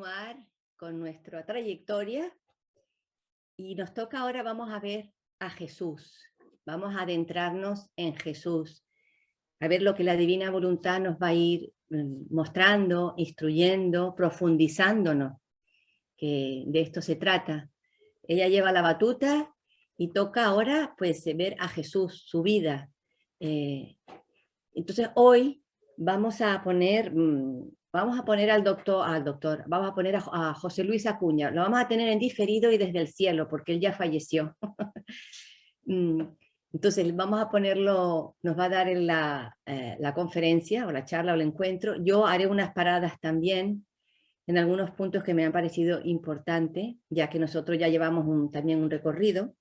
continuar con nuestra trayectoria y nos toca ahora, vamos a ver a Jesús. Vamos a adentrarnos en Jesús, a ver lo que la divina voluntad nos va a ir mostrando, instruyendo, profundizándonos, que de esto se trata. Ella lleva la batuta y toca ahora pues ver a Jesús, su vida. Entonces hoy vamos a poner al doctor, vamos a poner a José Luis Acuña, lo vamos a tener en diferido y desde el cielo, porque él ya falleció. Entonces vamos a ponerlo, nos va a dar en la conferencia o la charla o el encuentro. Yo haré unas paradas también en algunos puntos que me han parecido importantes, ya que nosotros ya llevamos también un recorrido.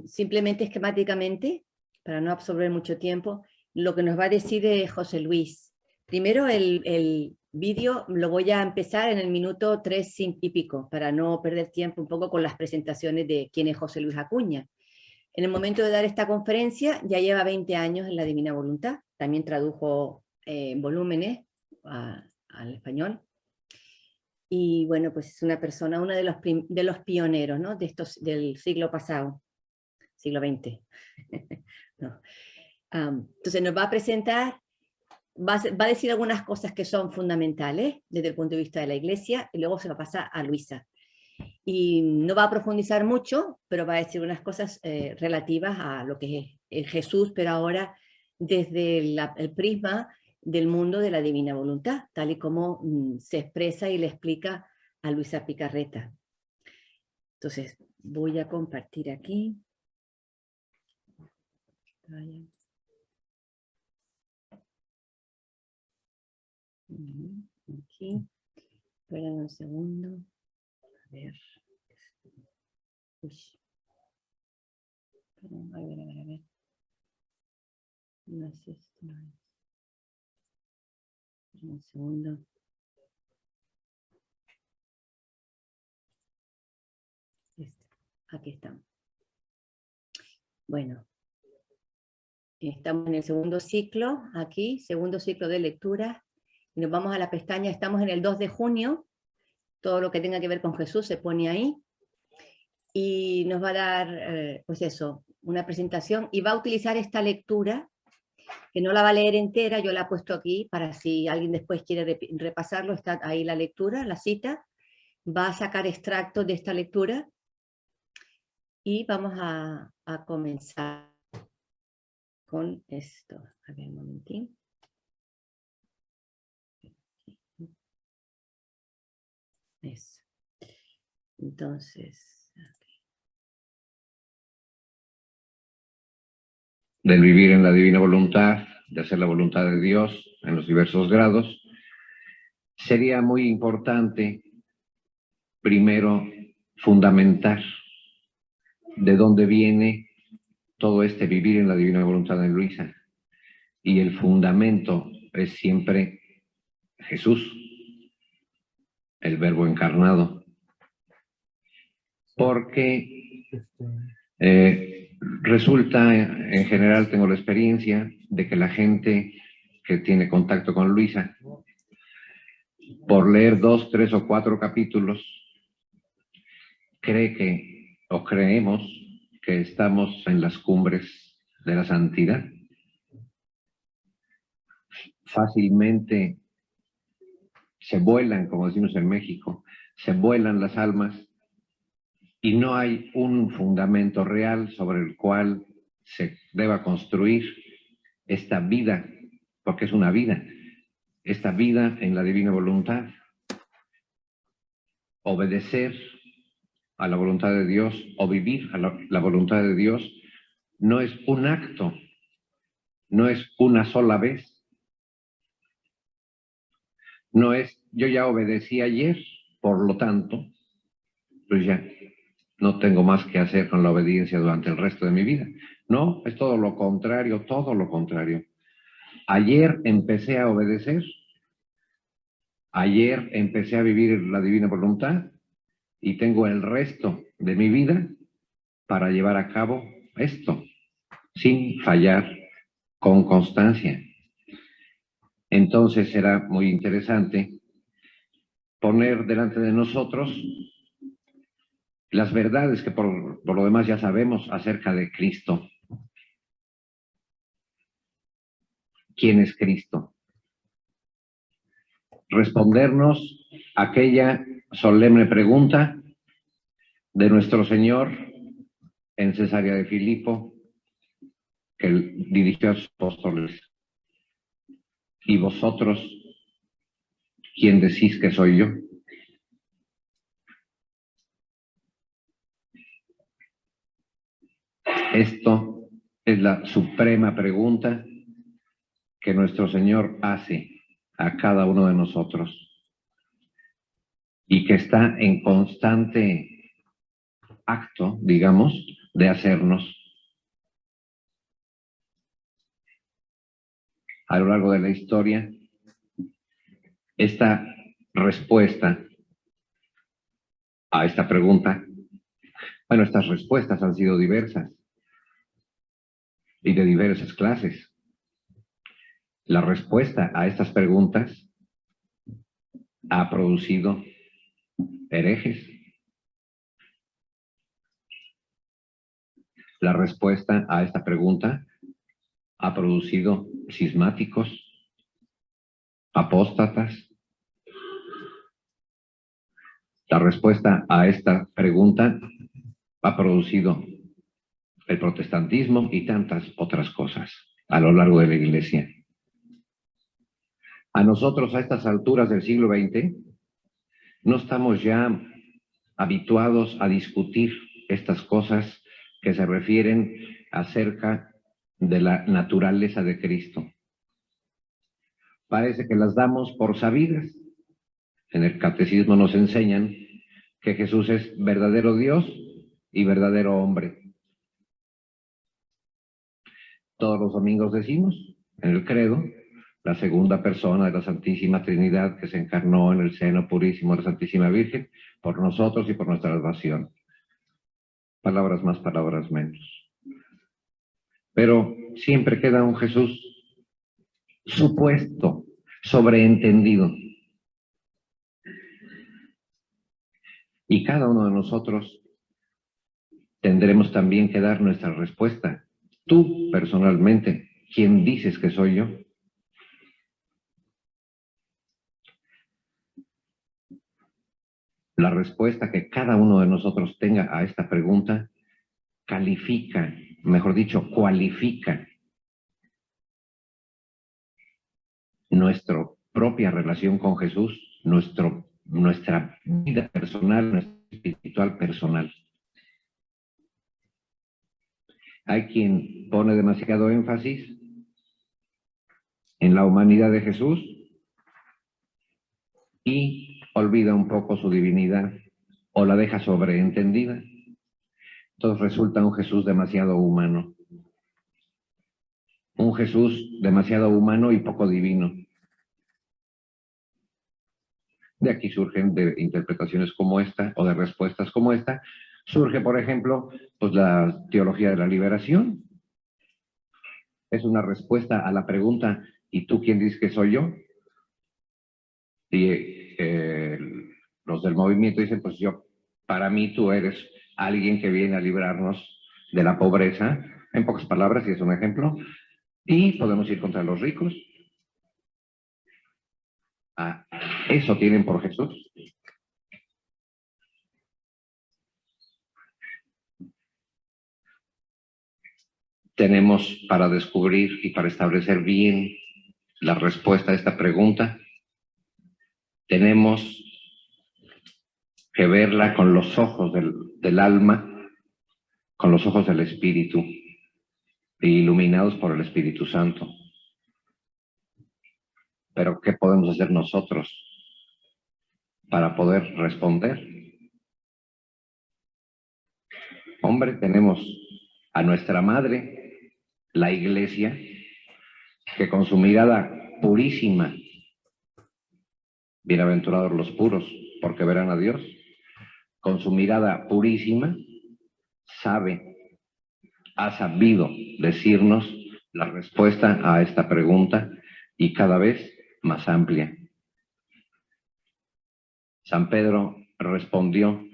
Simplemente esquemáticamente, para no absorber mucho tiempo, lo que nos va a decir José Luis. Primero el vídeo lo voy a empezar en el minuto 3 y pico, para no perder tiempo un poco con las presentaciones de quién es José Luis Acuña. En el momento de dar esta conferencia ya lleva 20 años en la Divina Voluntad, también tradujo volúmenes al español. Y bueno, pues es una persona, uno de los pioneros, ¿no? Del siglo pasado, siglo XX. No. Entonces nos va a presentar, va a decir algunas cosas que son fundamentales desde el punto de vista de la Iglesia, y luego se va a pasar a Luisa. Y no va a profundizar mucho, pero va a decir unas cosas relativas a lo que es Jesús, pero ahora desde el prisma del mundo de la divina voluntad, tal y como se expresa y le explica a Luisa Picarreta. Entonces, voy a compartir aquí. Aquí. Esperen un segundo. A ver. Uy. A ver. No es esto, no es. Un segundo. Aquí estamos. Bueno, estamos en el segundo ciclo, aquí, segundo ciclo de lectura, y nos vamos a la pestaña, estamos en el 2 de junio, todo lo que tenga que ver con Jesús se pone ahí, y nos va a dar, pues eso, una presentación, y va a utilizar esta lectura, que no la va a leer entera, yo la he puesto aquí, para si alguien después quiere repasarlo, está ahí la lectura, la cita, va a sacar extractos de esta lectura, y vamos a comenzar con esto. A ver, un momentín. Eso. Entonces. Del vivir en la divina voluntad, de hacer la voluntad de Dios en los diversos grados, sería muy importante, primero, fundamentar de dónde viene todo este vivir en la divina voluntad de Luisa. Y el fundamento es siempre Jesús, el Verbo encarnado. Porque resulta, en general tengo la experiencia de que la gente que tiene contacto con Luisa, por leer 2, 3 o 4 capítulos, creemos que estamos en las cumbres de la santidad. Fácilmente se vuelan, como decimos en México, se vuelan las almas y no hay un fundamento real sobre el cual se deba construir esta vida, porque es una vida, esta vida en la divina voluntad. Obedecer a la voluntad de Dios o vivir a la voluntad de Dios no es un acto, no es una sola vez. No es, yo ya obedecí ayer, por lo tanto, pues ya no tengo más que hacer con la obediencia durante el resto de mi vida. No, es todo lo contrario, todo lo contrario. Ayer empecé a obedecer, ayer empecé a vivir la divina voluntad y tengo el resto de mi vida para llevar a cabo esto, sin fallar, con constancia. Entonces será muy interesante poner delante de nosotros las verdades que por lo demás ya sabemos acerca de Cristo. ¿Quién es Cristo? Respondernos aquella solemne pregunta de nuestro Señor en Cesarea de Filipo, que él dirigió a sus apóstoles. ¿Y vosotros, quién decís que soy yo? Esto es la suprema pregunta que nuestro Señor hace a cada uno de nosotros y que está en constante acto, digamos, de hacernos. A lo largo de la historia, esta respuesta a esta pregunta, bueno, estas respuestas han sido diversas y de diversas clases. La respuesta a estas preguntas ha producido herejes. La respuesta a esta pregunta ha producido cismáticos, apóstatas. La respuesta a esta pregunta ha producido el protestantismo y tantas otras cosas a lo largo de la Iglesia. A nosotros, a estas alturas del siglo XX, no estamos ya habituados a discutir estas cosas que se refieren acerca de la naturaleza de Cristo. Parece que las damos por sabidas. En el catecismo nos enseñan que Jesús es verdadero Dios y verdadero hombre. Todos los domingos decimos en el credo la segunda persona de la Santísima Trinidad que se encarnó en el seno purísimo de la Santísima Virgen por nosotros y por nuestra salvación. Palabras más, palabras menos. Pero siempre queda un Jesús supuesto, sobreentendido. Y cada uno de nosotros tendremos también que dar nuestra respuesta. Tú, personalmente, ¿quién dices que soy yo? La respuesta que cada uno de nosotros tenga a esta pregunta califica, mejor dicho, cualifica nuestra propia relación con Jesús, nuestra vida personal, nuestra espiritual personal. Hay quien pone demasiado énfasis en la humanidad de Jesús y olvida un poco su divinidad o la deja sobreentendida. Entonces resulta un Jesús demasiado humano. Un Jesús demasiado humano y poco divino. De aquí surgen de interpretaciones como esta o de respuestas como esta. Surge, por ejemplo, pues la teología de la liberación. Es una respuesta a la pregunta, ¿y tú quién dices que soy yo? Y los del movimiento dicen, pues para mí tú eres alguien que viene a librarnos de la pobreza, en pocas palabras, y es un ejemplo, y podemos ir contra los ricos. Eso tienen por Jesús. Tenemos para descubrir y para establecer bien la respuesta a esta pregunta, tenemos que verla con los ojos del alma, con los ojos del Espíritu, iluminados por el Espíritu Santo. Pero ¿qué podemos hacer nosotros para poder responder? Hombre, tenemos a nuestra madre, la Iglesia, que con su mirada purísima, bienaventurados los puros, porque verán a Dios, con su mirada purísima, ha sabido decirnos la respuesta a esta pregunta y cada vez más amplia. San Pedro respondió: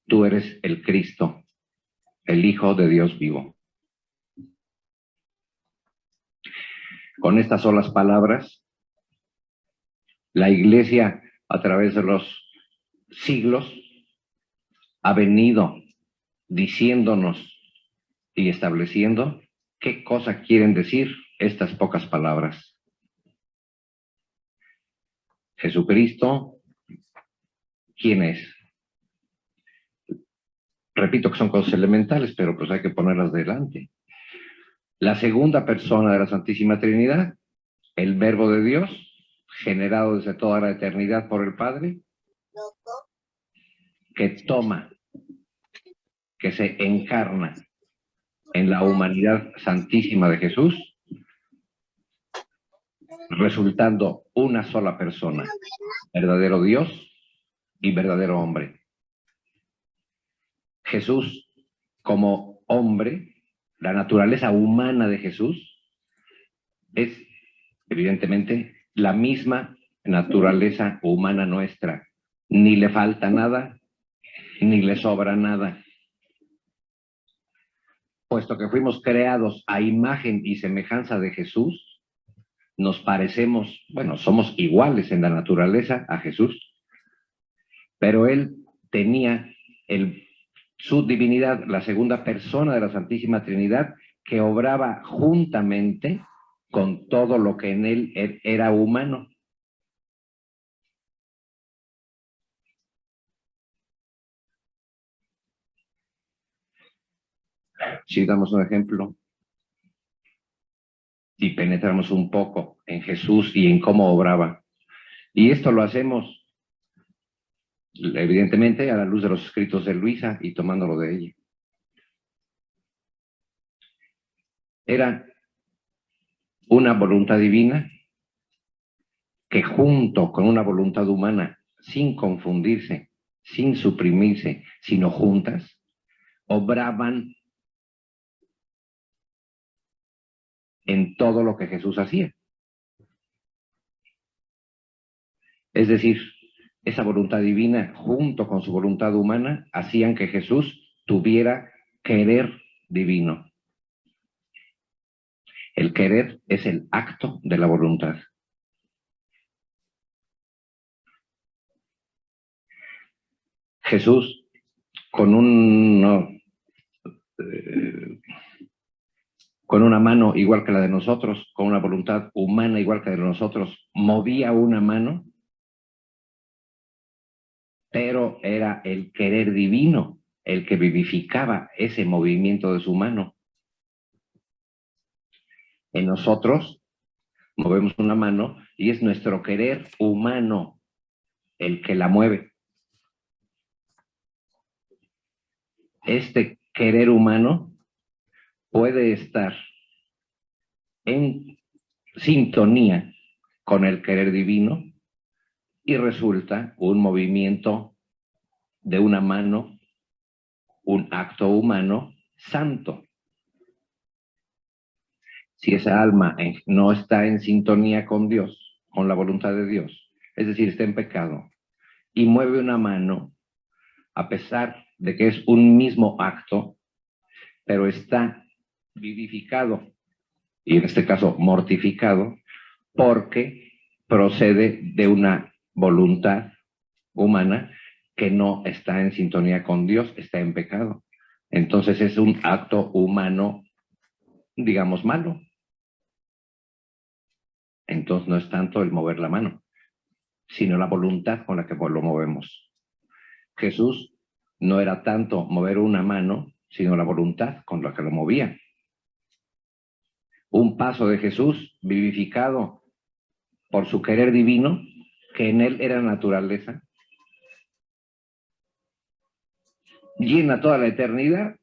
tú eres el Cristo, el Hijo de Dios vivo. Con estas solas palabras, la Iglesia, a través de los siglos, ha venido diciéndonos y estableciendo qué cosa quieren decir estas pocas palabras. Jesucristo, ¿quién es? Repito que son cosas elementales, pero pues hay que ponerlas delante. La segunda persona de la Santísima Trinidad, el Verbo de Dios, generado desde toda la eternidad por el Padre, que toma, que se encarna en la humanidad santísima de Jesús, resultando una sola persona, verdadero Dios y verdadero hombre. Jesús, como hombre, la naturaleza humana de Jesús es, evidentemente, la misma naturaleza humana nuestra. Ni le falta nada, ni le sobra nada. Puesto que fuimos creados a imagen y semejanza de Jesús, nos parecemos, bueno, somos iguales en la naturaleza a Jesús, pero Él tenía su divinidad, la segunda persona de la Santísima Trinidad, que obraba juntamente con todo lo que en Él era humano. Si damos un ejemplo y penetramos un poco en Jesús y en cómo obraba, y esto lo hacemos evidentemente a la luz de los escritos de Luisa y tomándolo de ella. Era una voluntad divina que junto con una voluntad humana, sin confundirse, sin suprimirse, sino juntas, obraban en todo lo que Jesús hacía. Es decir, esa voluntad divina junto con su voluntad humana hacían que Jesús tuviera querer divino. El querer es el acto de la voluntad. Jesús, con una mano igual que la de nosotros, con una voluntad humana igual que la de nosotros, movía una mano, pero era el querer divino el que vivificaba ese movimiento de su mano. En nosotros movemos una mano y es nuestro querer humano el que la mueve. Este querer humano puede estar en sintonía con el querer divino y resulta un movimiento de una mano, un acto humano santo. Si esa alma no está en sintonía con Dios, con la voluntad de Dios, es decir, está en pecado, y mueve una mano, a pesar de que es un mismo acto, pero está vivificado, y en este caso mortificado, porque procede de una voluntad humana que no está en sintonía con Dios, está en pecado. Entonces es un acto humano, digamos, malo. Entonces no es tanto el mover la mano, sino la voluntad con la que lo movemos. Jesús no era tanto mover una mano, sino la voluntad con la que lo movía. Un paso de Jesús vivificado por su querer divino, que en él era naturaleza, llena toda la eternidad,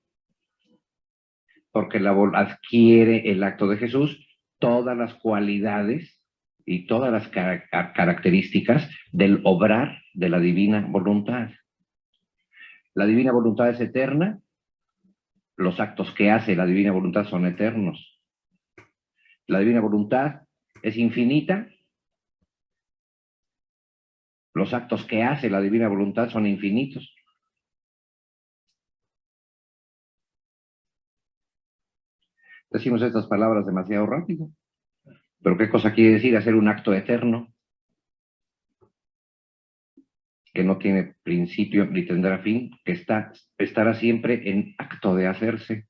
porque adquiere el acto de Jesús todas las cualidades y todas las características del obrar de la divina voluntad. La divina voluntad es eterna, los actos que hace la divina voluntad son eternos. La divina voluntad es infinita, Los actos que hace la divina voluntad son infinitos. Decimos estas palabras demasiado rápido. Pero ¿qué cosa quiere decir hacer un acto eterno? Que no tiene principio ni tendrá fin, que estará siempre en acto de hacerse.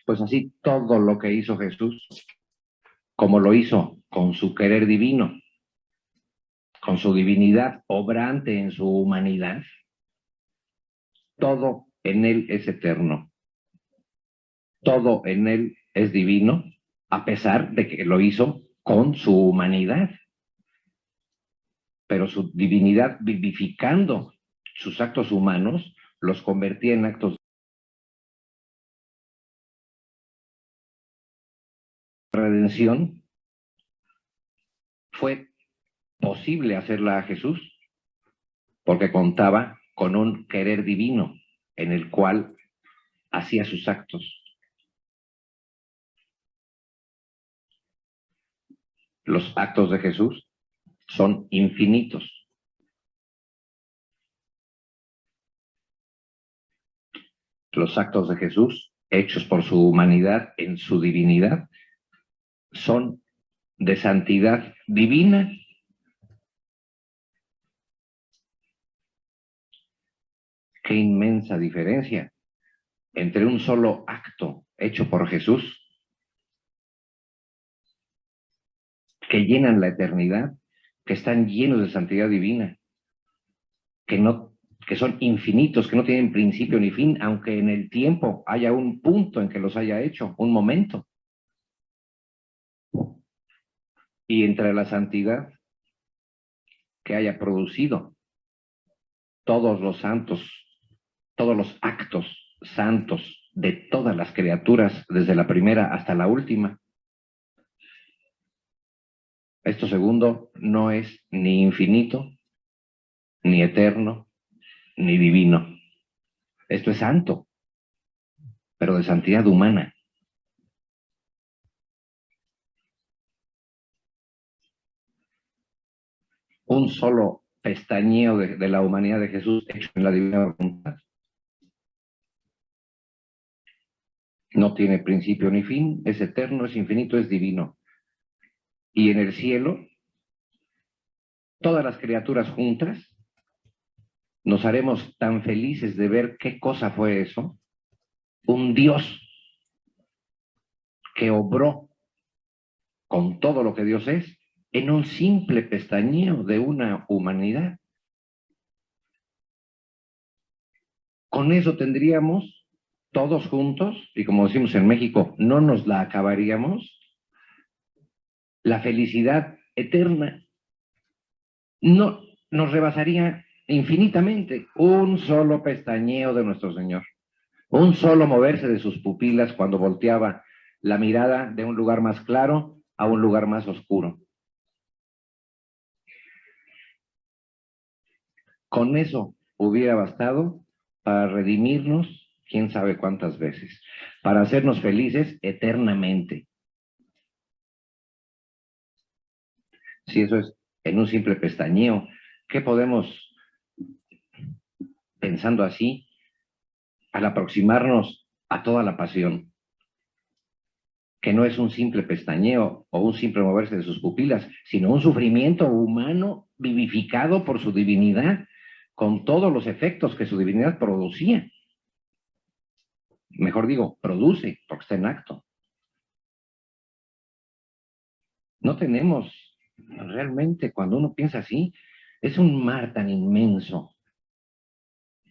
Pues así todo lo que hizo Jesús, como lo hizo con su querer divino, con su divinidad obrante en su humanidad, todo en él es eterno. Todo en él es divino, a pesar de que lo hizo con su humanidad. Pero su divinidad, vivificando sus actos humanos, los convertía en actos de redención. Fue posible hacerla a Jesús porque contaba con un querer divino en el cual hacía sus actos. Los actos de Jesús son infinitos. Los actos de Jesús, hechos por su humanidad en su divinidad, son de santidad divina. Qué inmensa diferencia entre un solo acto hecho por Jesús, que llenan la eternidad, que están llenos de santidad divina, que son infinitos, que no tienen principio ni fin, aunque en el tiempo haya un punto en que los haya hecho, un momento. Y entre la santidad que haya producido todos los santos, todos los actos santos de todas las criaturas, desde la primera hasta la última. Esto segundo no es ni infinito, ni eterno, ni divino. Esto es santo, pero de santidad humana. Un solo pestañeo de la humanidad de Jesús hecho en la divina voluntad. No tiene principio ni fin, es eterno, es infinito, es divino. Y en el cielo, todas las criaturas juntas, nos haremos tan felices de ver qué cosa fue eso. Un Dios que obró con todo lo que Dios es en un simple pestañeo de una humanidad. Con eso tendríamos todos juntos, y como decimos en México, no nos la acabaríamos, la felicidad eterna. No nos rebasaría infinitamente un solo pestañeo de nuestro Señor, un solo moverse de sus pupilas cuando volteaba la mirada de un lugar más claro a un lugar más oscuro. Con eso hubiera bastado para redimirnos quién sabe cuántas veces, para hacernos felices eternamente. Si eso es en un simple pestañeo, ¿qué podemos, pensando así, al aproximarnos a toda la pasión? Que no es un simple pestañeo o un simple moverse de sus pupilas, sino un sufrimiento humano vivificado por su divinidad, con todos los efectos que su divinidad producía. Mejor digo, produce, porque está en acto. No tenemos, realmente, cuando uno piensa así, es un mar tan inmenso.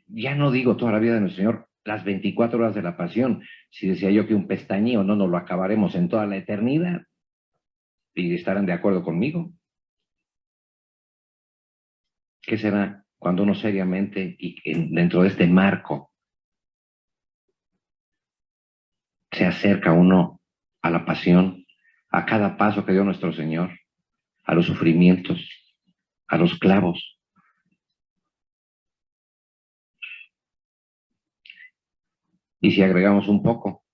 Ya no digo toda la vida de nuestro Señor, las 24 horas de la pasión. Si decía yo que un pestañeo no nos lo acabaremos en toda la eternidad, y estarán de acuerdo conmigo. ¿Qué será cuando uno seriamente y dentro de este marco se acerca uno a la pasión, a cada paso que dio nuestro Señor, a los sufrimientos, a los clavos? Y si agregamos un poco,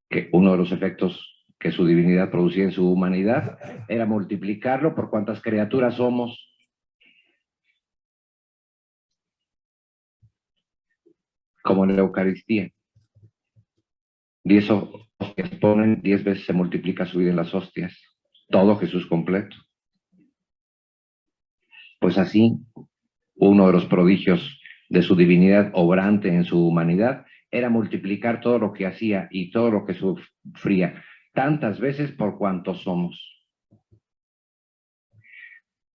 que uno de los efectos que su divinidad producía en su humanidad era multiplicarlo por cuantas criaturas somos. Como en la Eucaristía. 10 hostias ponen, 10 veces se multiplica su vida en las hostias. Todo Jesús completo. Pues así, uno de los prodigios de su divinidad obrante en su humanidad era multiplicar todo lo que hacía y todo lo que sufría, tantas veces por cuantos somos.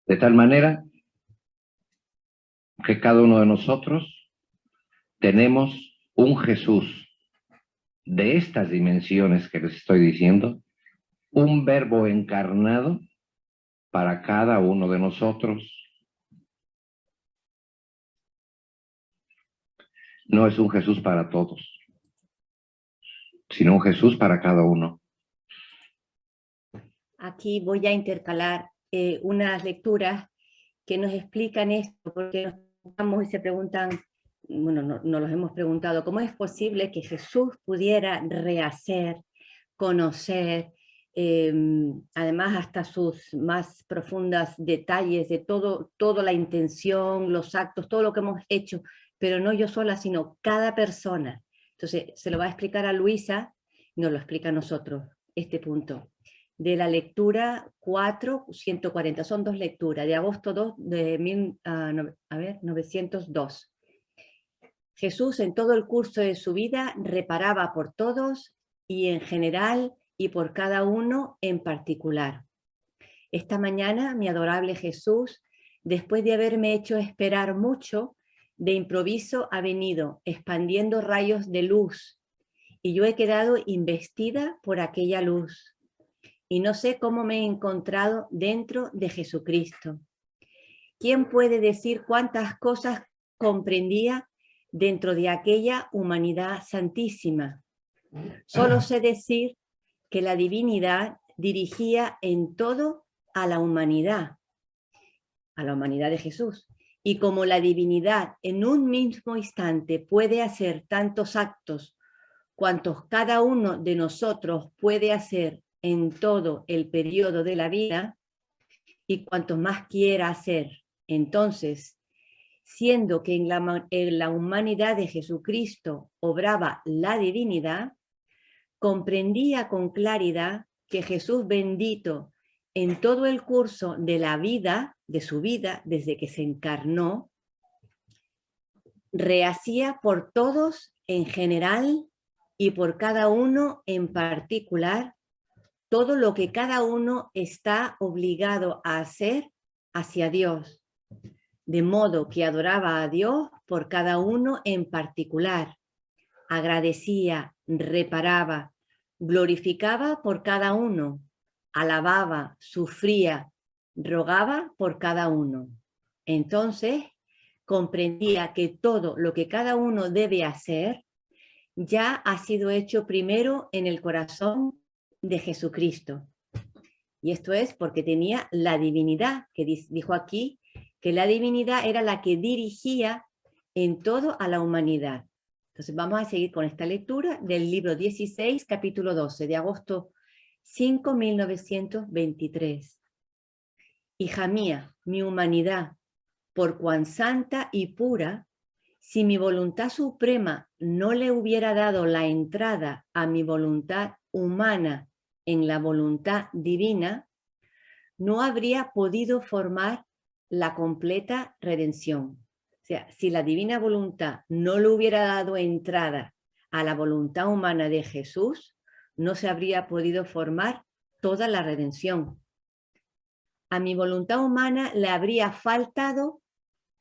De tal manera que cada uno de nosotros tenemos un Jesús de estas dimensiones que les estoy diciendo, un verbo encarnado para cada uno de nosotros. No es un Jesús para todos, sino un Jesús para cada uno. Aquí voy a intercalar unas lecturas que nos explican esto, porque nos preguntamos y se preguntan, bueno, no los hemos preguntado, ¿cómo es posible que Jesús pudiera rehacer, conocer, además hasta sus más profundos detalles de toda la intención, los actos, todo lo que hemos hecho, pero no yo sola, sino cada persona? Entonces, se lo va a explicar a Luisa, nos lo explica a nosotros, este punto. De la lectura 4:140, son 2 lecturas, de agosto 2 de 902. Jesús en todo el curso de su vida reparaba por todos y en general y por cada uno en particular. Esta mañana mi adorable Jesús, después de haberme hecho esperar mucho, de improviso ha venido expandiendo rayos de luz y yo he quedado investida por aquella luz. Y no sé cómo me he encontrado dentro de Jesucristo. ¿Quién puede decir cuántas cosas comprendía dentro de aquella humanidad santísima? Solo sé decir que la divinidad dirigía en todo a la humanidad de Jesús. Y como la divinidad en un mismo instante puede hacer tantos actos cuantos cada uno de nosotros puede hacer en todo el periodo de la vida, y cuantos más quiera hacer. Entonces, siendo que en la humanidad de Jesucristo obraba la divinidad, comprendía con claridad que Jesús bendito en todo el curso de la vida, de su vida, desde que se encarnó, rehacía por todos en general y por cada uno en particular todo lo que cada uno está obligado a hacer hacia Dios, de modo que adoraba a Dios por cada uno en particular, agradecía, reparaba, glorificaba por cada uno, alababa, sufría, rogaba por cada uno. Entonces comprendía que todo lo que cada uno debe hacer ya ha sido hecho primero en el corazón de Jesucristo. Y esto es porque tenía la divinidad, que dijo aquí, que la divinidad era la que dirigía en todo a la humanidad. Entonces vamos a seguir con esta lectura del libro 16, capítulo 12, de agosto 5, 1923. Hija mía, mi humanidad, por cuán santa y pura, si mi voluntad suprema no le hubiera dado la entrada a mi voluntad humana en la voluntad divina, no habría podido formar la completa redención. O sea, si la divina voluntad no le hubiera dado entrada a la voluntad humana de Jesús, no se habría podido formar toda la redención. A mi voluntad humana le habría faltado,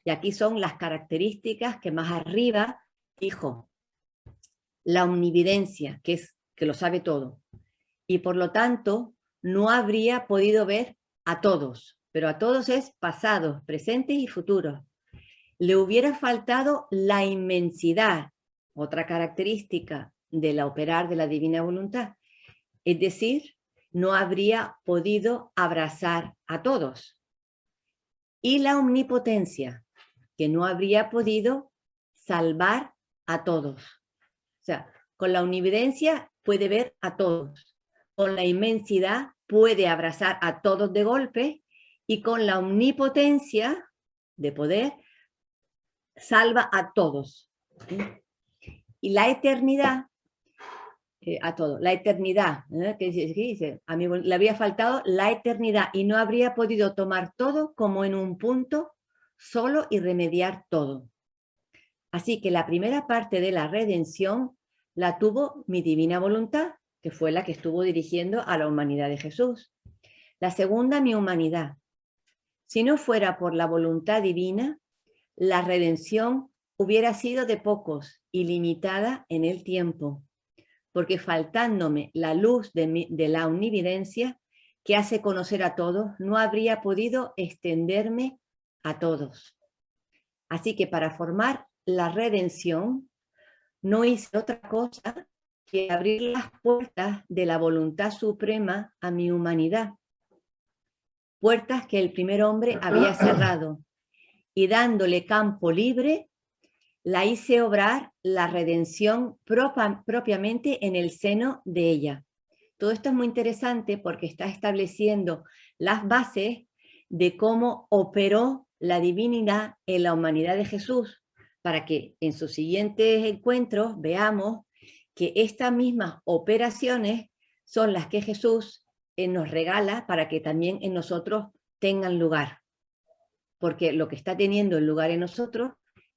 y aquí son las características que más arriba dijo, la omnividencia, que lo sabe todo, y por lo tanto no habría podido ver a todos, pero a todos es pasados, presentes y futuros. Le hubiera faltado la inmensidad, otra característica del operar de la divina voluntad, es decir, no habría podido abrazar a todos. Y la omnipotencia, que no habría podido salvar a todos. O sea, con la omnividencia puede ver a todos. con la inmensidad puede abrazar a todos de golpe y con la omnipotencia de poder salva a todos. Y la eternidad, a todos, la eternidad, ¿qué dice? A mí le había faltado la eternidad y no habría podido tomar todo como en un punto solo y remediar todo. Así que la primera parte de la redención la tuvo mi divina voluntad, que fue la que estuvo dirigiendo a la humanidad de Jesús. La segunda, mi humanidad. Si no fuera por la voluntad divina, la redención hubiera sido de pocos y limitada en el tiempo, porque faltándome la luz de la omnividencia que hace conocer a todos, no habría podido extenderme a todos. Así que para formar la redención, no hice otra cosa que abrir las puertas de la voluntad suprema a mi humanidad, puertas que el primer hombre había cerrado, y dándole campo libre, la hice obrar la redención propiamente en el seno de ella. Todo esto es muy interesante porque está estableciendo las bases de cómo operó la divinidad en la humanidad de Jesús, para que en sus siguientes encuentros veamos que estas mismas operaciones son las que Jesús nos regala para que también en nosotros tengan lugar. Porque lo que está teniendo el lugar en nosotros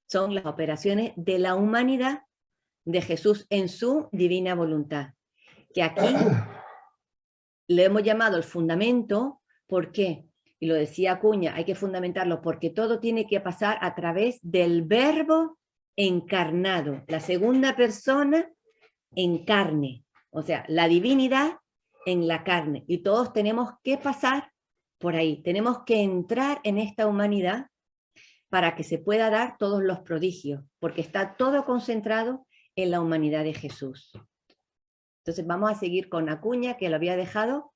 son las operaciones de la humanidad de Jesús en su divina voluntad. Que aquí le hemos llamado el fundamento. ¿Por qué? Y lo decía Acuña, hay que fundamentarlo porque todo tiene que pasar a través del verbo encarnado, la segunda persona en carne, o sea, la divinidad en la carne. Y todos tenemos que pasar por ahí, tenemos que entrar en esta humanidad para que se pueda dar todos los prodigios, porque está todo concentrado en la humanidad de Jesús. Entonces vamos a seguir con Acuña, que lo había dejado.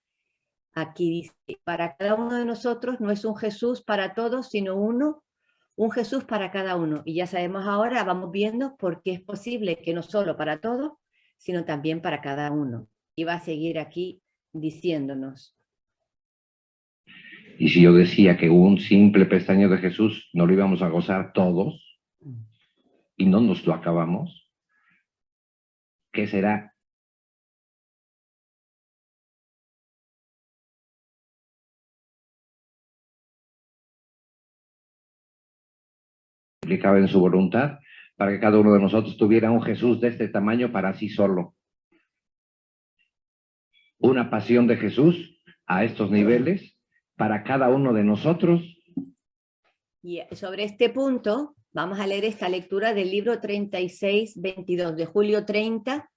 Aquí dice, para cada uno de nosotros no es un Jesús para todos, sino un Jesús para cada uno. Y ya sabemos ahora, vamos viendo por qué es posible que no solo para todos, sino también para cada uno. Y va a seguir aquí diciéndonos. Y si yo decía que un simple pestañeo de Jesús no lo íbamos a gozar todos y no nos lo acabamos, ¿qué será? Implicaba en su voluntad para que cada uno de nosotros tuviera un Jesús de este tamaño para sí solo. Una pasión de Jesús a estos niveles para cada uno de nosotros. Y sobre este punto vamos a leer esta lectura del libro 3622 de julio 30,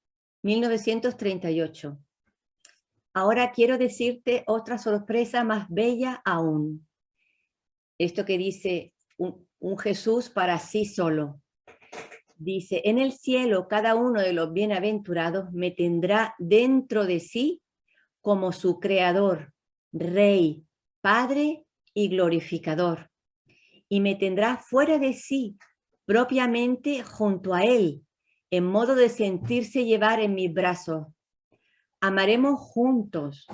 1938. Ahora quiero decirte otra sorpresa más bella aún. Esto que dice un Jesús para sí solo. Dice, en el cielo cada uno de los bienaventurados me tendrá dentro de sí como su creador, rey, padre y glorificador. Y me tendrá fuera de sí, propiamente junto a él, en modo de sentirse llevar en mis brazos. Amaremos juntos,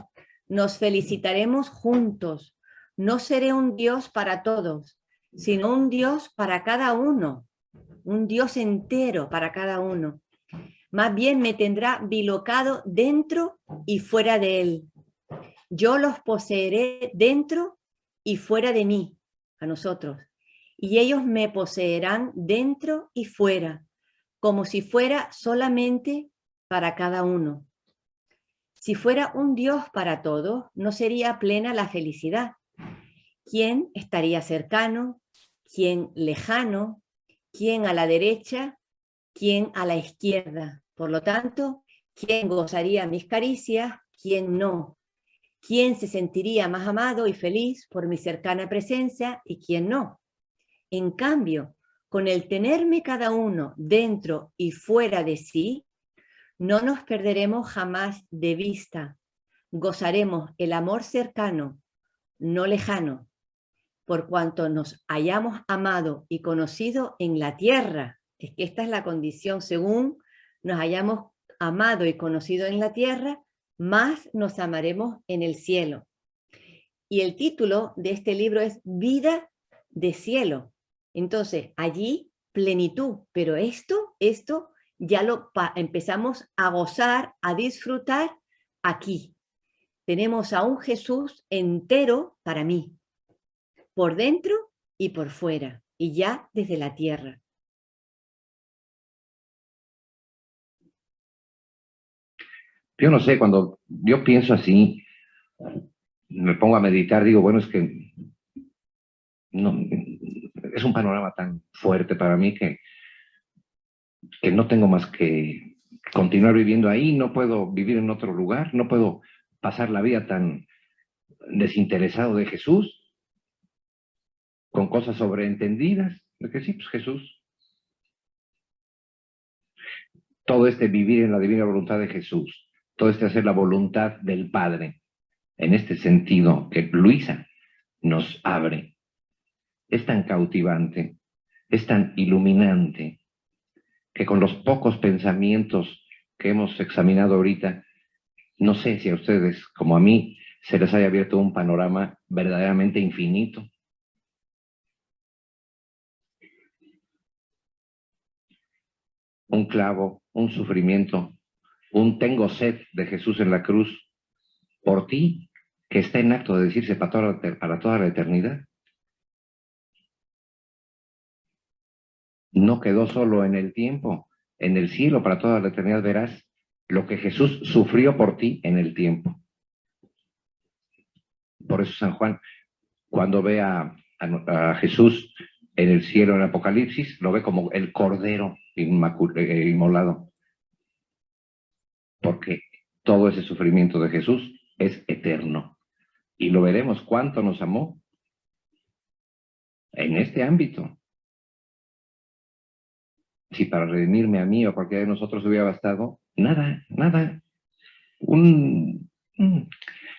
nos felicitaremos juntos. No seré un Dios para todos, sino un Dios para cada uno, un Dios entero para cada uno. Más bien me tendrá bilocado dentro y fuera de él. Yo los poseeré dentro y fuera de mí, a nosotros, y ellos me poseerán dentro y fuera, como si fuera solamente para cada uno. Si fuera un Dios para todos, no sería plena la felicidad. ¿Quién estaría cercano? ¿Quién lejano? ¿Quién a la derecha? ¿Quién a la izquierda? Por lo tanto, ¿quién gozaría mis caricias? ¿Quién no? ¿Quién se sentiría más amado y feliz por mi cercana presencia y quién no? En cambio, con el tenerme cada uno dentro y fuera de sí, no nos perderemos jamás de vista. Gozaremos el amor cercano, no lejano, por cuanto nos hayamos amado y conocido en la tierra. Es que esta es la condición, según nos hayamos amado y conocido en la tierra, más nos amaremos en el cielo. Y el título de este libro es Vida de cielo. Entonces, allí plenitud, pero esto ya lo empezamos a gozar, a disfrutar aquí. Tenemos a un Jesús entero para mí, por dentro y por fuera, y ya desde la tierra. Yo no sé, cuando yo pienso así, me pongo a meditar, digo, bueno, es que no, es un panorama tan fuerte para mí que no tengo más que continuar viviendo ahí, no puedo vivir en otro lugar, no puedo pasar la vida tan desinteresado de Jesús, con cosas sobreentendidas, de que sí, pues Jesús. Todo este vivir en la divina voluntad de Jesús, todo este hacer la voluntad del Padre, en este sentido que Luisa nos abre, es tan cautivante, es tan iluminante, que con los pocos pensamientos que hemos examinado ahorita, no sé si a ustedes, como a mí, se les haya abierto un panorama verdaderamente infinito. Un clavo, un sufrimiento, un tengo sed de Jesús en la cruz, por ti, que está en acto de decirse para toda la eternidad. No quedó solo en el tiempo, en el cielo para toda la eternidad verás lo que Jesús sufrió por ti en el tiempo. Por eso San Juan, cuando ve a Jesús en el cielo en el Apocalipsis, lo ve como el Cordero inmolado, porque todo ese sufrimiento de Jesús es eterno. Y lo veremos cuánto nos amó en este ámbito. Si para redimirme a mí o a cualquiera de nosotros hubiera bastado, nada, nada.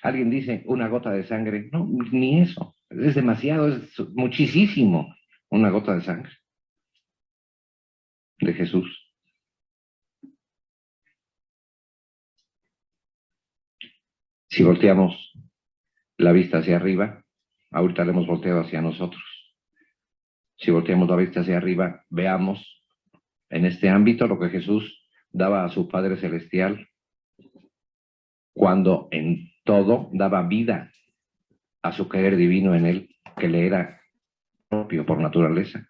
Alguien dice una gota de sangre. No, ni eso. Es demasiado, es muchísimo una gota de sangre de Jesús. Si volteamos la vista hacia arriba, ahorita la hemos volteado hacia nosotros. Si volteamos la vista hacia arriba, veamos en este ámbito lo que Jesús daba a su Padre Celestial cuando en todo daba vida a su querer divino en él, que le era propio por naturaleza.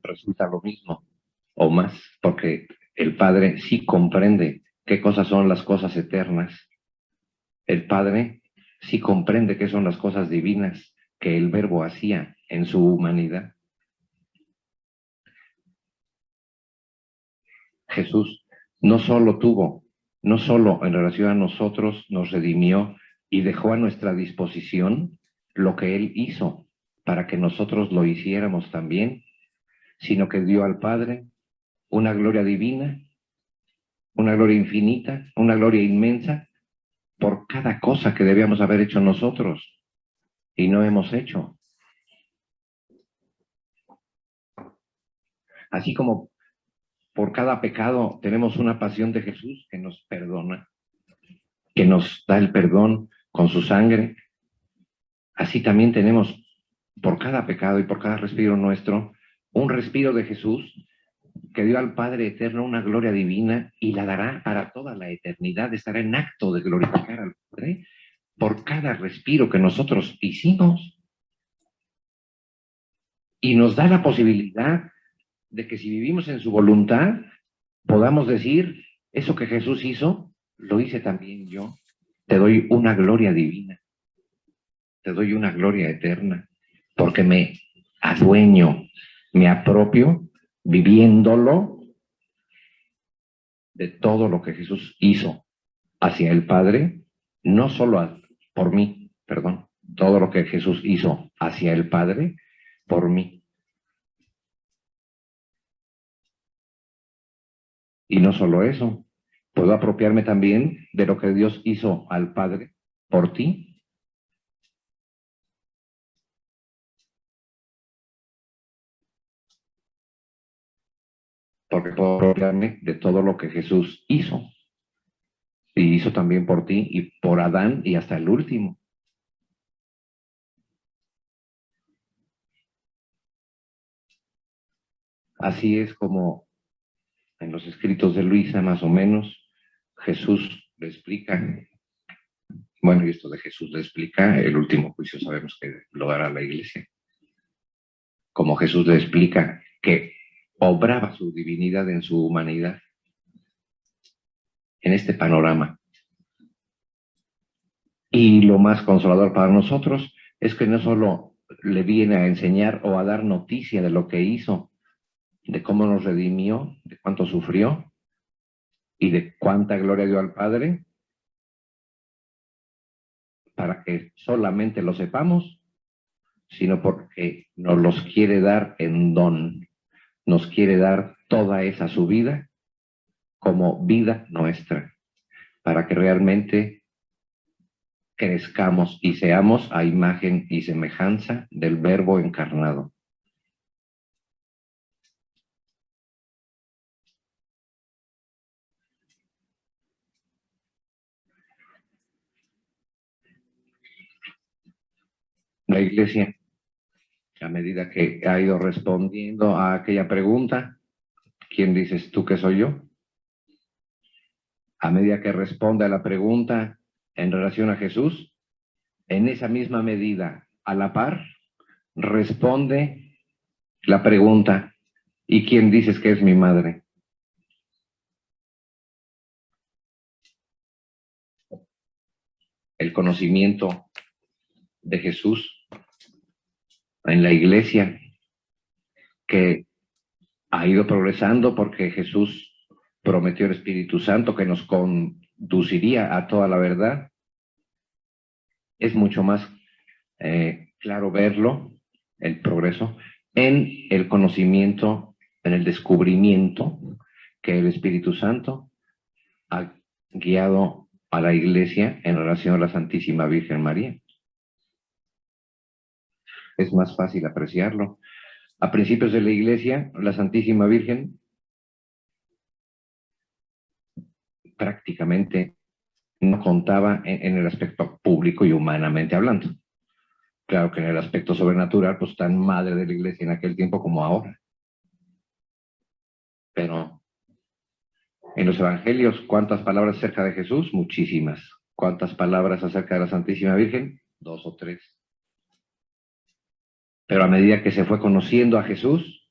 Resulta lo mismo o más, porque el Padre sí comprende qué cosas son las cosas eternas. El Padre sí comprende qué son las cosas divinas que el Verbo hacía en su humanidad. Jesús no solo en relación a nosotros nos redimió y dejó a nuestra disposición lo que Él hizo para que nosotros lo hiciéramos también, sino que dio al Padre una gloria divina, una gloria infinita, una gloria inmensa, por cada cosa que debíamos haber hecho nosotros y no hemos hecho. Así como por cada pecado tenemos una pasión de Jesús que nos perdona, que nos da el perdón con su sangre, así también tenemos por cada pecado y por cada respiro nuestro, un respiro de Jesús que dio al Padre Eterno una gloria divina y la dará para toda la eternidad, estará en acto de glorificar al Padre por cada respiro que nosotros hicimos. Y nos da la posibilidad de que si vivimos en su voluntad, podamos decir, eso que Jesús hizo, lo hice también yo. Te doy una gloria divina, te doy una gloria eterna, porque me adueño, me apropio, viviéndolo, de todo lo que Jesús hizo hacia el Padre, no solo por mí, perdón, todo lo que Jesús hizo hacia el Padre, por mí. Y no solo eso, puedo apropiarme también de lo que Dios hizo al Padre por ti. porque puedo apropiarme de todo lo que Jesús hizo. Y hizo también por ti y por Adán y hasta el último. Así es como en los escritos de Luisa, más o menos, Jesús le explica, bueno, y esto de Jesús le explica, el último juicio sabemos que lo dará la iglesia, como Jesús le explica que obraba su divinidad en su humanidad, en este panorama. Y lo más consolador para nosotros es que no solo le viene a enseñar o a dar noticia de lo que hizo, de cómo nos redimió, de cuánto sufrió y de cuánta gloria dio al Padre, para que solamente lo sepamos, sino porque nos los quiere dar en don, nos quiere dar toda esa su vida como vida nuestra, para que realmente crezcamos y seamos a imagen y semejanza del Verbo encarnado. La Iglesia, a medida que ha ido respondiendo a aquella pregunta, ¿quién dices tú que soy yo? A medida que responde a la pregunta en relación a Jesús, en esa misma medida, a la par, responde la pregunta, ¿y quién dices que es mi madre? El conocimiento de Jesús en la Iglesia, que ha ido progresando porque Jesús prometió el Espíritu Santo que nos conduciría a toda la verdad. Es mucho más claro verlo, el progreso, en el conocimiento, en el descubrimiento que el Espíritu Santo ha guiado a la Iglesia en relación a la Santísima Virgen María. Es más fácil apreciarlo. A principios de la Iglesia, la Santísima Virgen prácticamente no contaba en el aspecto público y humanamente hablando. Claro que en el aspecto sobrenatural, pues tan madre de la Iglesia en aquel tiempo como ahora. Pero en los evangelios, ¿cuántas palabras acerca de Jesús? Muchísimas. ¿Cuántas palabras acerca de la Santísima Virgen? 2 o 3. Pero a medida que se fue conociendo a Jesús,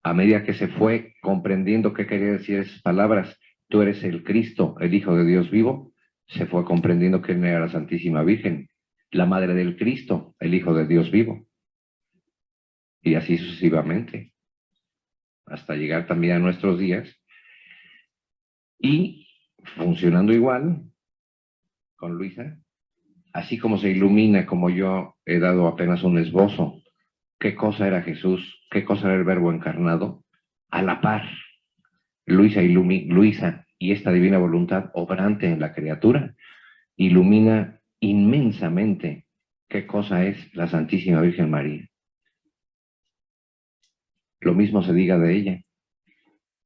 a medida que se fue comprendiendo qué quería decir esas palabras, tú eres el Cristo, el Hijo de Dios vivo, se fue comprendiendo quién era la Santísima Virgen, la Madre del Cristo, el Hijo de Dios vivo. Y así sucesivamente, hasta llegar también a nuestros días. Y funcionando igual con Luisa, así como se ilumina, como yo he dado apenas un esbozo, qué cosa era Jesús, qué cosa era el Verbo encarnado, a la par, Luisa y esta divina voluntad obrante en la criatura, ilumina inmensamente qué cosa es la Santísima Virgen María. Lo mismo se diga de ella,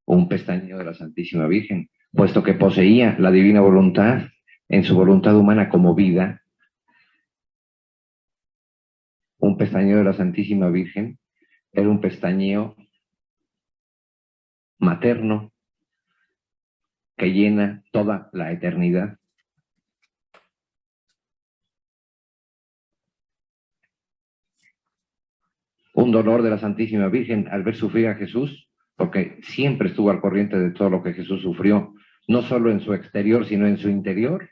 un pestañeo de la Santísima Virgen, puesto que poseía la divina voluntad en su voluntad humana como vida. Un pestañeo de la Santísima Virgen era un pestañeo materno que llena toda la eternidad. Un dolor de la Santísima Virgen al ver sufrir a Jesús, porque siempre estuvo al corriente de todo lo que Jesús sufrió, no solo en su exterior, sino en su interior,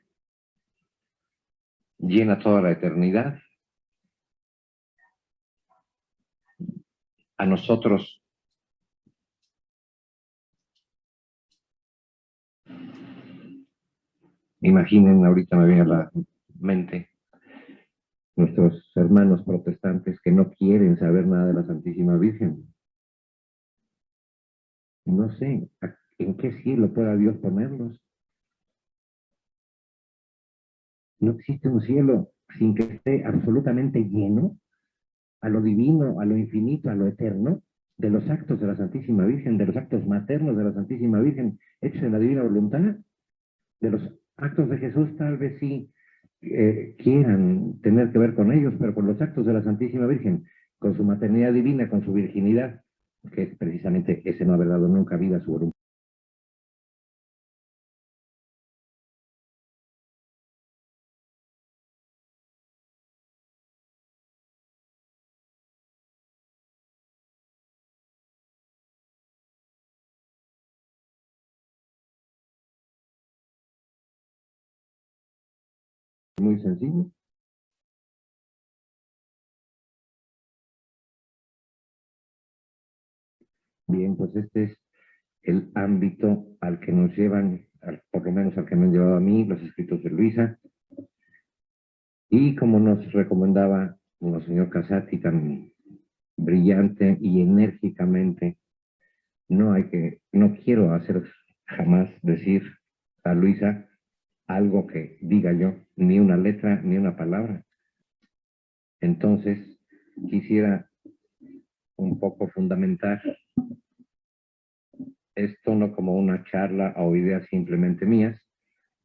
llena toda la eternidad. A nosotros, imaginen, ahorita me viene a la mente, nuestros hermanos protestantes que no quieren saber nada de la Santísima Virgen. No sé en qué cielo pueda Dios ponerlos. No existe un cielo sin que esté absolutamente lleno a lo divino, a lo infinito, a lo eterno, de los actos de la Santísima Virgen, de los actos maternos de la Santísima Virgen, hechos en la divina voluntad, de los actos de Jesús tal vez sí quieran tener que ver con ellos, pero con los actos de la Santísima Virgen, con su maternidad divina, con su virginidad, que es precisamente ese no haber dado nunca vida a su voluntad. Muy sencillo. Bien, pues este es el ámbito al que nos llevan, por lo menos al que me han llevado a mí, los escritos de Luisa. Y como nos recomendaba Monseñor Casati tan brillante y enérgicamente, no quiero hacer jamás decir a Luisa algo que diga yo, ni una letra, ni una palabra. Entonces, quisiera un poco fundamentar esto no como una charla o ideas simplemente mías,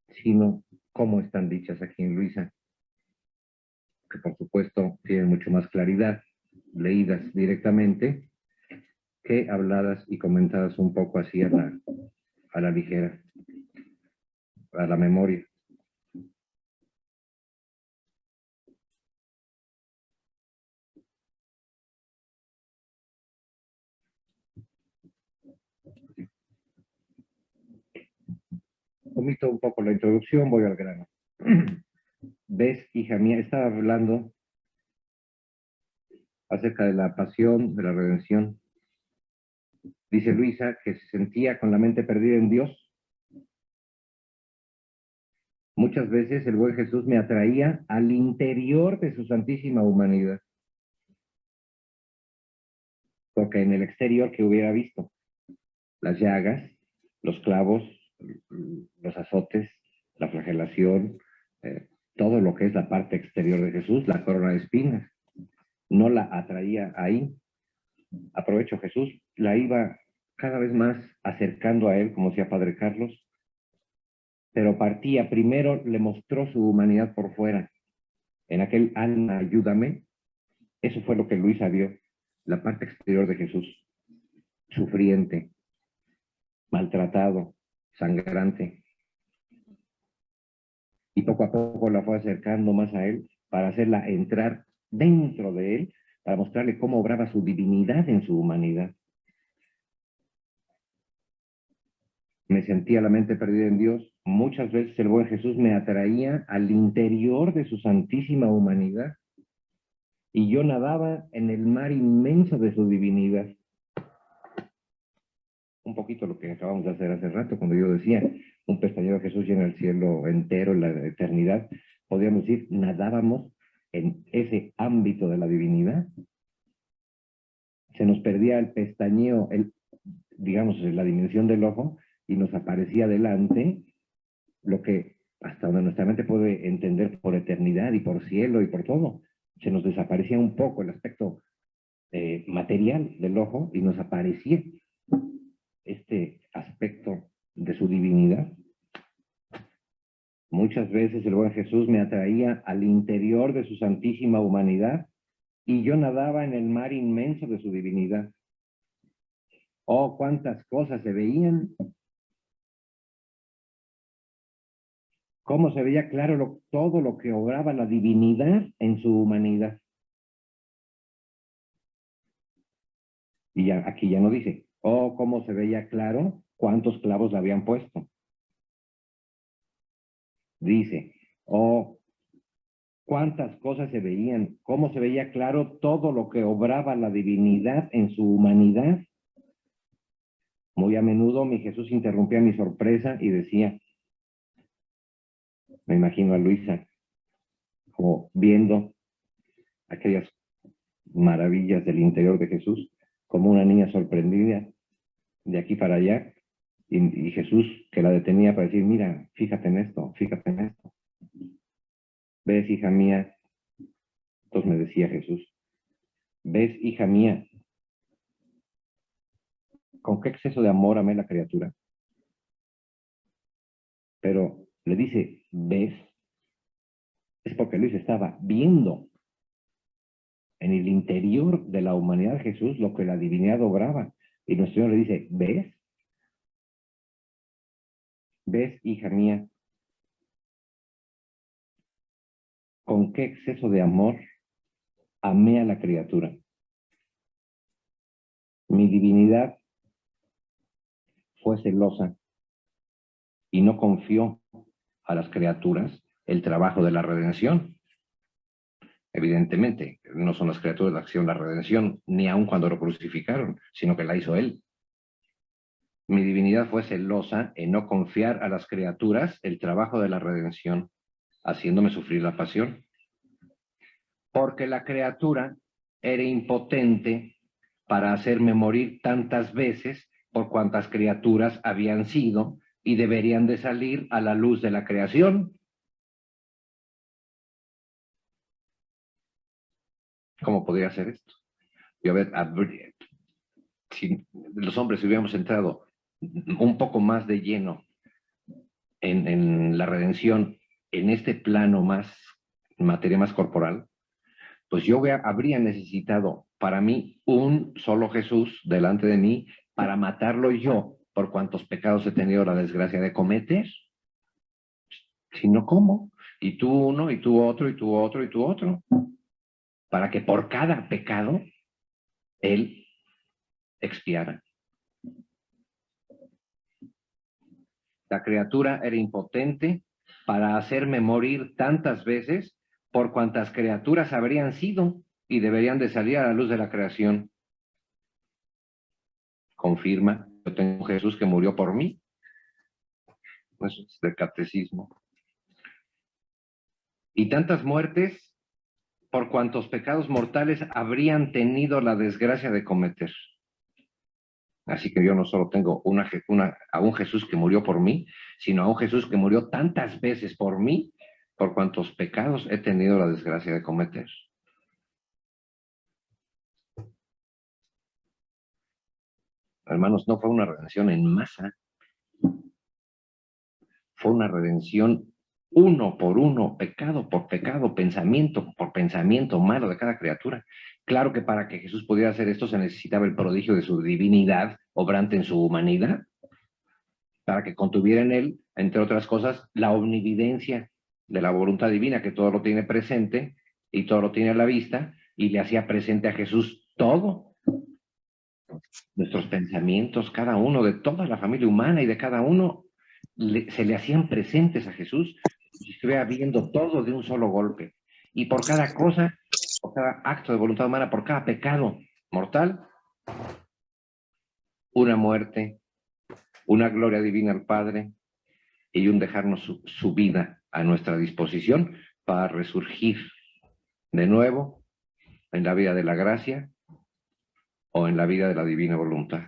sino cómo están dichas aquí en Luisa, que por supuesto tienen mucho más claridad, leídas directamente, que habladas y comentadas un poco así a la ligera, a la memoria. Omito un poco la introducción, voy al grano. ¿Ves, hija mía? Estaba hablando acerca de la pasión, de la redención. Dice Luisa que se sentía con la mente perdida en Dios. Muchas veces el buen Jesús me atraía al interior de su santísima humanidad. Porque en el exterior que hubiera visto, las llagas, los clavos, los azotes, la flagelación, todo lo que es la parte exterior de Jesús, la corona de espinas, no la atraía ahí. Aprovecho Jesús, la iba cada vez más acercando a él, como decía Padre Carlos, pero partía, primero le mostró su humanidad por fuera, en aquel alma, ayúdame, eso fue lo que Luisa vio, la parte exterior de Jesús, sufriente, maltratado, sangrante, y poco a poco la fue acercando más a él para hacerla entrar dentro de él, para mostrarle cómo obraba su divinidad en su humanidad. Me sentía la mente perdida en Dios. Muchas veces el buen Jesús me atraía al interior de su santísima humanidad y yo nadaba en el mar inmenso de su divinidad. Un poquito lo que acabamos de hacer hace rato, cuando yo decía, un pestañeo de Jesús llena el cielo entero, la eternidad. Podríamos decir, nadábamos en ese ámbito de la divinidad. Se nos perdía el pestañeo, digamos, la dimensión del ojo, y nos aparecía delante lo que hasta donde nuestra mente puede entender por eternidad y por cielo y por todo. Se nos desaparecía un poco el aspecto material del ojo y nos aparecía este aspecto de su divinidad. Muchas veces el buen Jesús me atraía al interior de su santísima humanidad y yo nadaba en el mar inmenso de su divinidad. Oh, cuántas cosas se veían. Cómo se veía claro todo lo que obraba la divinidad en su humanidad. Y ya, aquí ya no dice, oh, cómo se veía claro cuántos clavos le habían puesto. Dice, oh, cuántas cosas se veían, cómo se veía claro todo lo que obraba la divinidad en su humanidad. Muy a menudo mi Jesús interrumpía mi sorpresa y decía, me imagino a Luisa, como viendo aquellas maravillas del interior de Jesús, como una niña sorprendida de aquí para allá, y Jesús que la detenía para decir, mira, fíjate en esto, fíjate en esto. ¿Ves, hija mía? Entonces me decía Jesús, ¿ves, hija mía? ¿con qué exceso de amor amé la criatura? Pero le dice, ¿ves? Es porque Luis estaba viendo en el interior de la humanidad de Jesús lo que la divinidad obraba. Y nuestro Señor le dice, ¿ves? ¿Ves, hija mía? ¿Con qué exceso de amor amé a la criatura? Mi divinidad fue celosa y no confió a las criaturas el trabajo de la redención. Evidentemente, no son las criaturas de acción la redención, ni aun cuando lo crucificaron, sino que la hizo él. Mi divinidad fue celosa en no confiar a las criaturas el trabajo de la redención, haciéndome sufrir la pasión. Porque la criatura era impotente para hacerme morir tantas veces por cuantas criaturas habían sido y deberían de salir a la luz de la creación. ¿Cómo podría ser esto? Y a ver, si los hombres hubiéramos entrado un poco más de lleno en la redención, en este plano más, materia más corporal, pues yo habría necesitado para mí un solo Jesús delante de mí para matarlo yo por cuantos pecados he tenido la desgracia de cometer. Si no, ¿cómo? Y tú uno, y tú otro, y tú otro, y tú otro. Para que por cada pecado él expiara. La criatura era impotente para hacerme morir tantas veces por cuantas criaturas habrían sido y deberían de salir a la luz de la creación. Confirma, yo tengo un Jesús que murió por mí. Eso es del catecismo. Y tantas muertes por cuantos pecados mortales habrían tenido la desgracia de cometer. Así que yo no solo tengo a un Jesús que murió por mí, sino a un Jesús que murió tantas veces por mí, por cuantos pecados he tenido la desgracia de cometer. Hermanos, no fue una redención en masa, fue una redención uno por uno, pecado por pecado, pensamiento por pensamiento malo de cada criatura. Claro que para que Jesús pudiera hacer esto se necesitaba el prodigio de su divinidad, obrante en su humanidad, para que contuviera en él, entre otras cosas, la omnividencia de la voluntad divina, que todo lo tiene presente y todo lo tiene a la vista, y le hacía presente a Jesús todo. Nuestros pensamientos, cada uno, de toda la familia humana y de cada uno, se le hacían presentes a Jesús, si estuviera viendo todo de un solo golpe. Y por cada cosa, por cada acto de voluntad humana, por cada pecado mortal, una muerte, una gloria divina al Padre y un dejarnos su vida a nuestra disposición para resurgir de nuevo en la vida de la gracia o en la vida de la divina voluntad.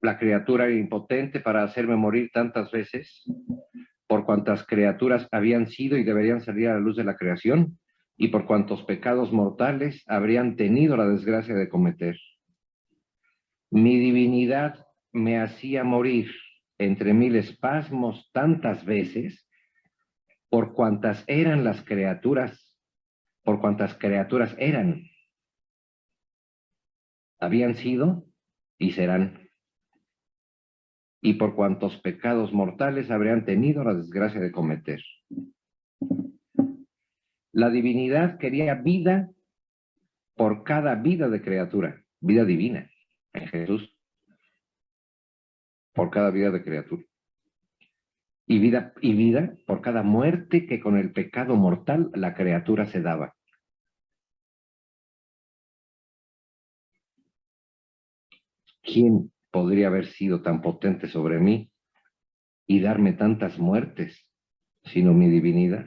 La criatura era impotente para hacerme morir tantas veces, por cuantas criaturas habían sido y deberían salir a la luz de la creación, y por cuantos pecados mortales habrían tenido la desgracia de cometer. Mi divinidad me hacía morir entre mil espasmos tantas veces, por cuantas eran las criaturas, por cuantas criaturas eran, habían sido y serán, y por cuantos pecados mortales habrían tenido la desgracia de cometer. La divinidad quería vida por cada vida de criatura, vida divina en Jesús, por cada vida de criatura. Y vida por cada muerte que con el pecado mortal la criatura se daba. ¿Quién podría haber sido tan potente sobre mí y darme tantas muertes, sino mi divinidad?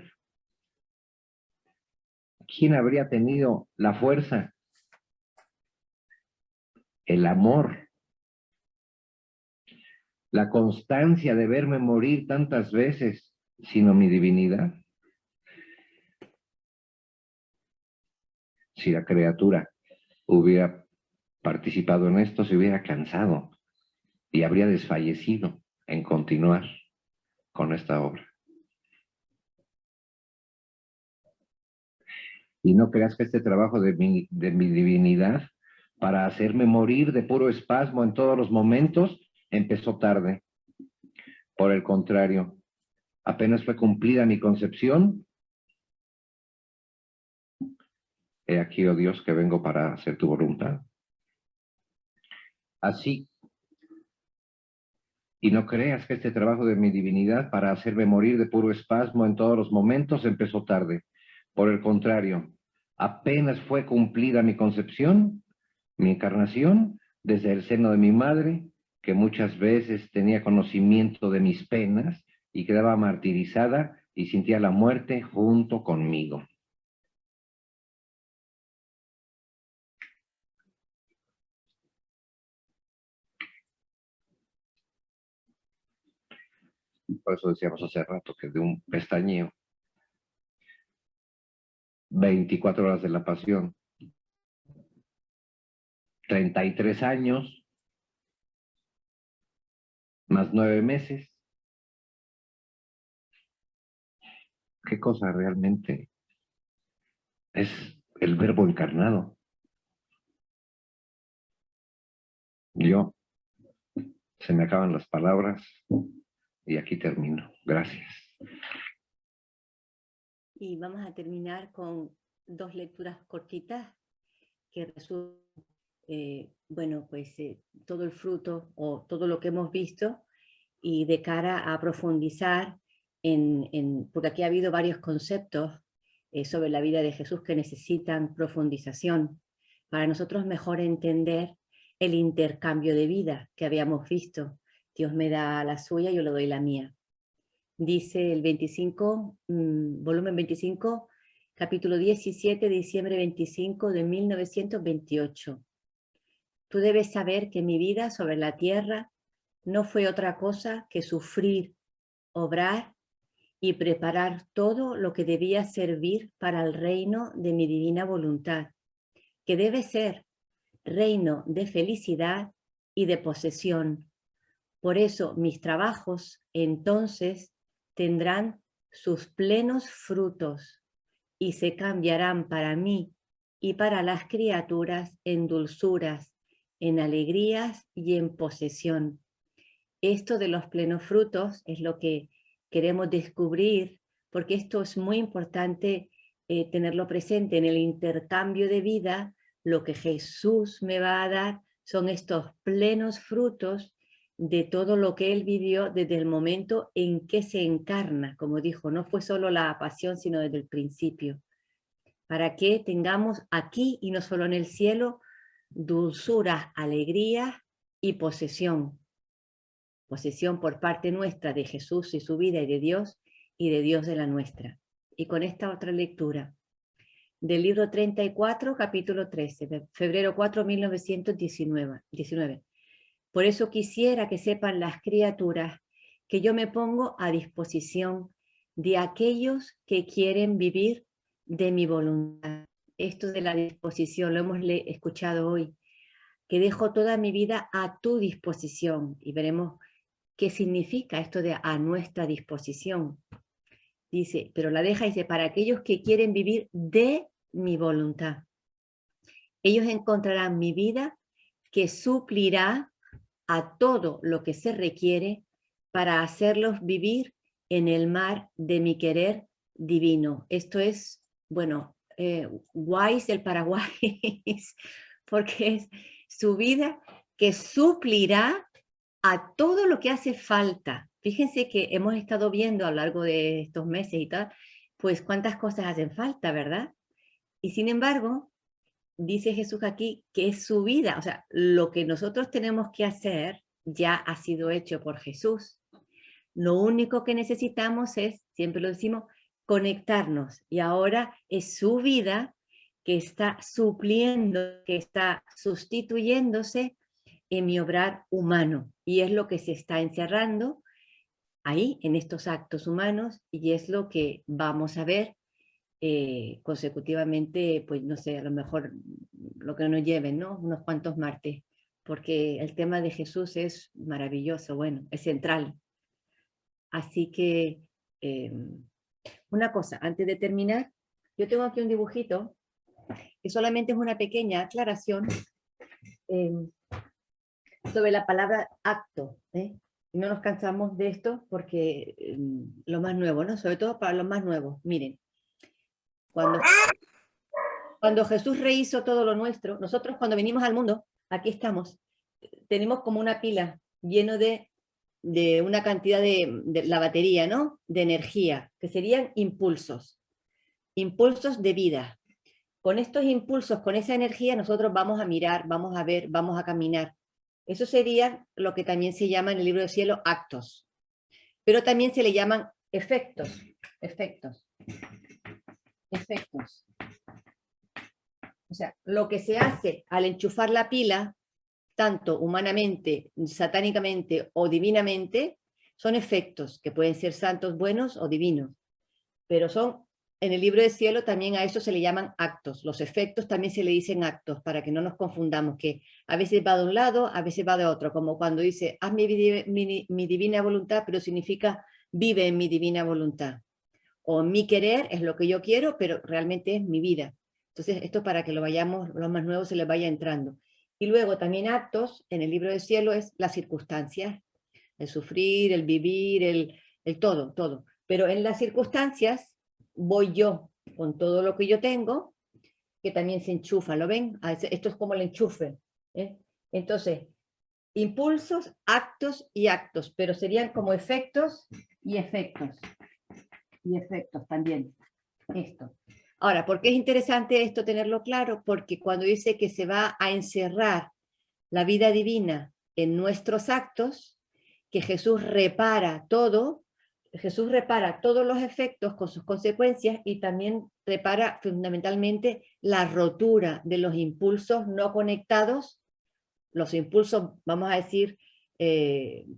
¿Quién habría tenido la fuerza, el amor, la constancia de verme morir tantas veces, sino mi divinidad? Si la criatura hubiera participado en esto, se hubiera cansado y habría desfallecido en continuar con esta obra. Y no creas que este trabajo de mi divinidad, para hacerme morir de puro espasmo en todos los momentos, empezó tarde. Por el contrario, apenas fue cumplida mi concepción, he aquí, oh Dios, que vengo para hacer tu voluntad. Así, y no creas que este trabajo de mi divinidad, para hacerme morir de puro espasmo en todos los momentos, empezó tarde. Por el contrario, apenas fue cumplida mi concepción, mi encarnación, desde el seno de mi madre, que muchas veces tenía conocimiento de mis penas y quedaba martirizada y sentía la muerte junto conmigo. Por eso decíamos hace rato que de un pestañeo, 24 horas de la pasión, 33 años, más 9 meses. ¿Qué cosa realmente es el Verbo encarnado? Yo, se me acaban las palabras y aquí termino. Gracias. Y vamos a terminar con 2 lecturas cortitas que resumen, bueno, pues todo el fruto o todo lo que hemos visto, y de cara a profundizar porque aquí ha habido varios conceptos sobre la vida de Jesús que necesitan profundización para nosotros mejor entender el intercambio de vida que habíamos visto. Dios me da la suya, yo le doy la mía. Dice el 25, volumen 25, capítulo 17, diciembre 25 de 1928. Tú debes saber que mi vida sobre la tierra no fue otra cosa que sufrir, obrar y preparar todo lo que debía servir para el reino de mi divina voluntad, que debe ser reino de felicidad y de posesión. Por eso mis trabajos entonces tendrán sus plenos frutos y se cambiarán para mí y para las criaturas en dulzuras, en alegrías y en posesión. Esto de los plenos frutos es lo que queremos descubrir, porque esto es muy importante tenerlo presente en el intercambio de vida. Lo que Jesús me va a dar son estos plenos frutos de todo lo que Él vivió desde el momento en que se encarna, como dijo, no fue solo la pasión, sino desde el principio, para que tengamos aquí y no solo en el cielo, dulzura, alegría y posesión. Posesión por parte nuestra de Jesús y su vida y de Dios de la nuestra. Y con esta otra lectura del libro 34, capítulo 13, de febrero 4, 1919. Por eso quisiera que sepan las criaturas que yo me pongo a disposición de aquellos que quieren vivir de mi voluntad. Esto de la disposición lo hemos escuchado hoy, que dejo toda mi vida a tu disposición, y veremos qué significa esto de a nuestra disposición. Dice, pero la deja, dice, para aquellos que quieren vivir de mi voluntad. Ellos encontrarán mi vida que suplirá a todo lo que se requiere para hacerlos vivir en el mar de mi querer divino. Esto es, bueno, Wise del Paraguay, porque es su vida que suplirá a todo lo que hace falta. Fíjense que hemos estado viendo a lo largo de estos meses y tal, pues cuántas cosas hacen falta, ¿verdad? Y sin embargo, dice Jesús aquí que es su vida, o sea, lo que nosotros tenemos que hacer ya ha sido hecho por Jesús. Lo único que necesitamos es, siempre lo decimos, conectarnos. Y ahora es su vida que está supliendo, que está sustituyéndose en mi obrar humano. Y es lo que se está encerrando ahí, en estos actos humanos, y es lo que vamos a ver consecutivamente, pues no sé, a lo mejor lo que nos lleven, ¿no? Unos cuantos martes, porque el tema de Jesús es maravilloso, bueno, es central. Así que, una cosa, antes de terminar, yo tengo aquí un dibujito, que solamente es una pequeña aclaración sobre la palabra acto, ¿eh? Y no nos cansamos de esto porque lo más nuevo, ¿no? Sobre todo para los más nuevos. Miren, cuando Jesús rehizo todo lo nuestro, nosotros cuando venimos al mundo, aquí estamos, tenemos como una pila lleno de una cantidad de la batería, ¿no? De energía, que serían impulsos, impulsos de vida. Con estos impulsos, con esa energía, nosotros vamos a mirar, vamos a ver, vamos a caminar. Eso sería lo que también se llama en el libro del cielo actos. Pero también se le llaman efectos, efectos, efectos. O sea, lo que se hace al enchufar la pila, tanto humanamente, satánicamente o divinamente, son efectos que pueden ser santos, buenos o divinos. Pero son, en el libro del cielo también a eso se le llaman actos. Los efectos también se le dicen actos, para que no nos confundamos, que a veces va de un lado, a veces va de otro, como cuando dice, haz mi divina voluntad, pero significa vive en mi divina voluntad. O mi querer es lo que yo quiero, pero realmente es mi vida. Entonces, esto para que lo vayamos, los más nuevos se les vaya entrando. Y luego también actos, en el libro del cielo, es las circunstancias, el sufrir, el vivir, el todo, todo. Pero en las circunstancias voy yo con todo lo que yo tengo, que también se enchufa, ¿lo ven? Esto es como el enchufe, ¿eh? Entonces, impulsos, actos y actos, pero serían como efectos y efectos. Y efectos también, esto. Ahora, ¿por qué es interesante esto tenerlo claro? Porque cuando dice que se va a encerrar la vida divina en nuestros actos, que Jesús repara todo, Jesús repara todos los efectos con sus consecuencias y también repara fundamentalmente la rotura de los impulsos no conectados, los impulsos, vamos a decir,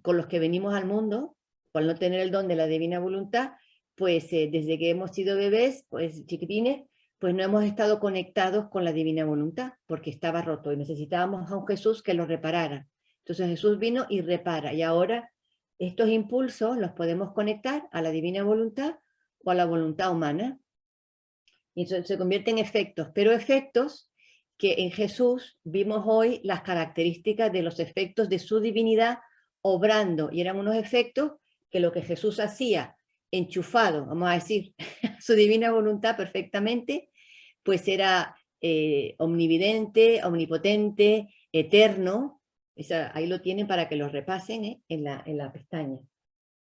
con los que venimos al mundo, por no tener el don de la divina voluntad, pues desde que hemos sido bebés, pues chiquitines, pues no hemos estado conectados con la divina voluntad, porque estaba roto y necesitábamos a un Jesús que lo reparara. Entonces Jesús vino y repara, y ahora estos impulsos los podemos conectar a la divina voluntad o a la voluntad humana, y eso se convierte en efectos, pero efectos que en Jesús vimos hoy las características de los efectos de su divinidad obrando, y eran unos efectos que lo que Jesús hacía enchufado, vamos a decir, su divina voluntad perfectamente, pues era omnividente, omnipotente, eterno. Ahí lo tienen para que lo repasen en la pestaña.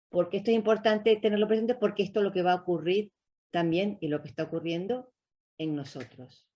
Porque esto es importante tenerlo presente, porque esto es lo que va a ocurrir también y lo que está ocurriendo en nosotros.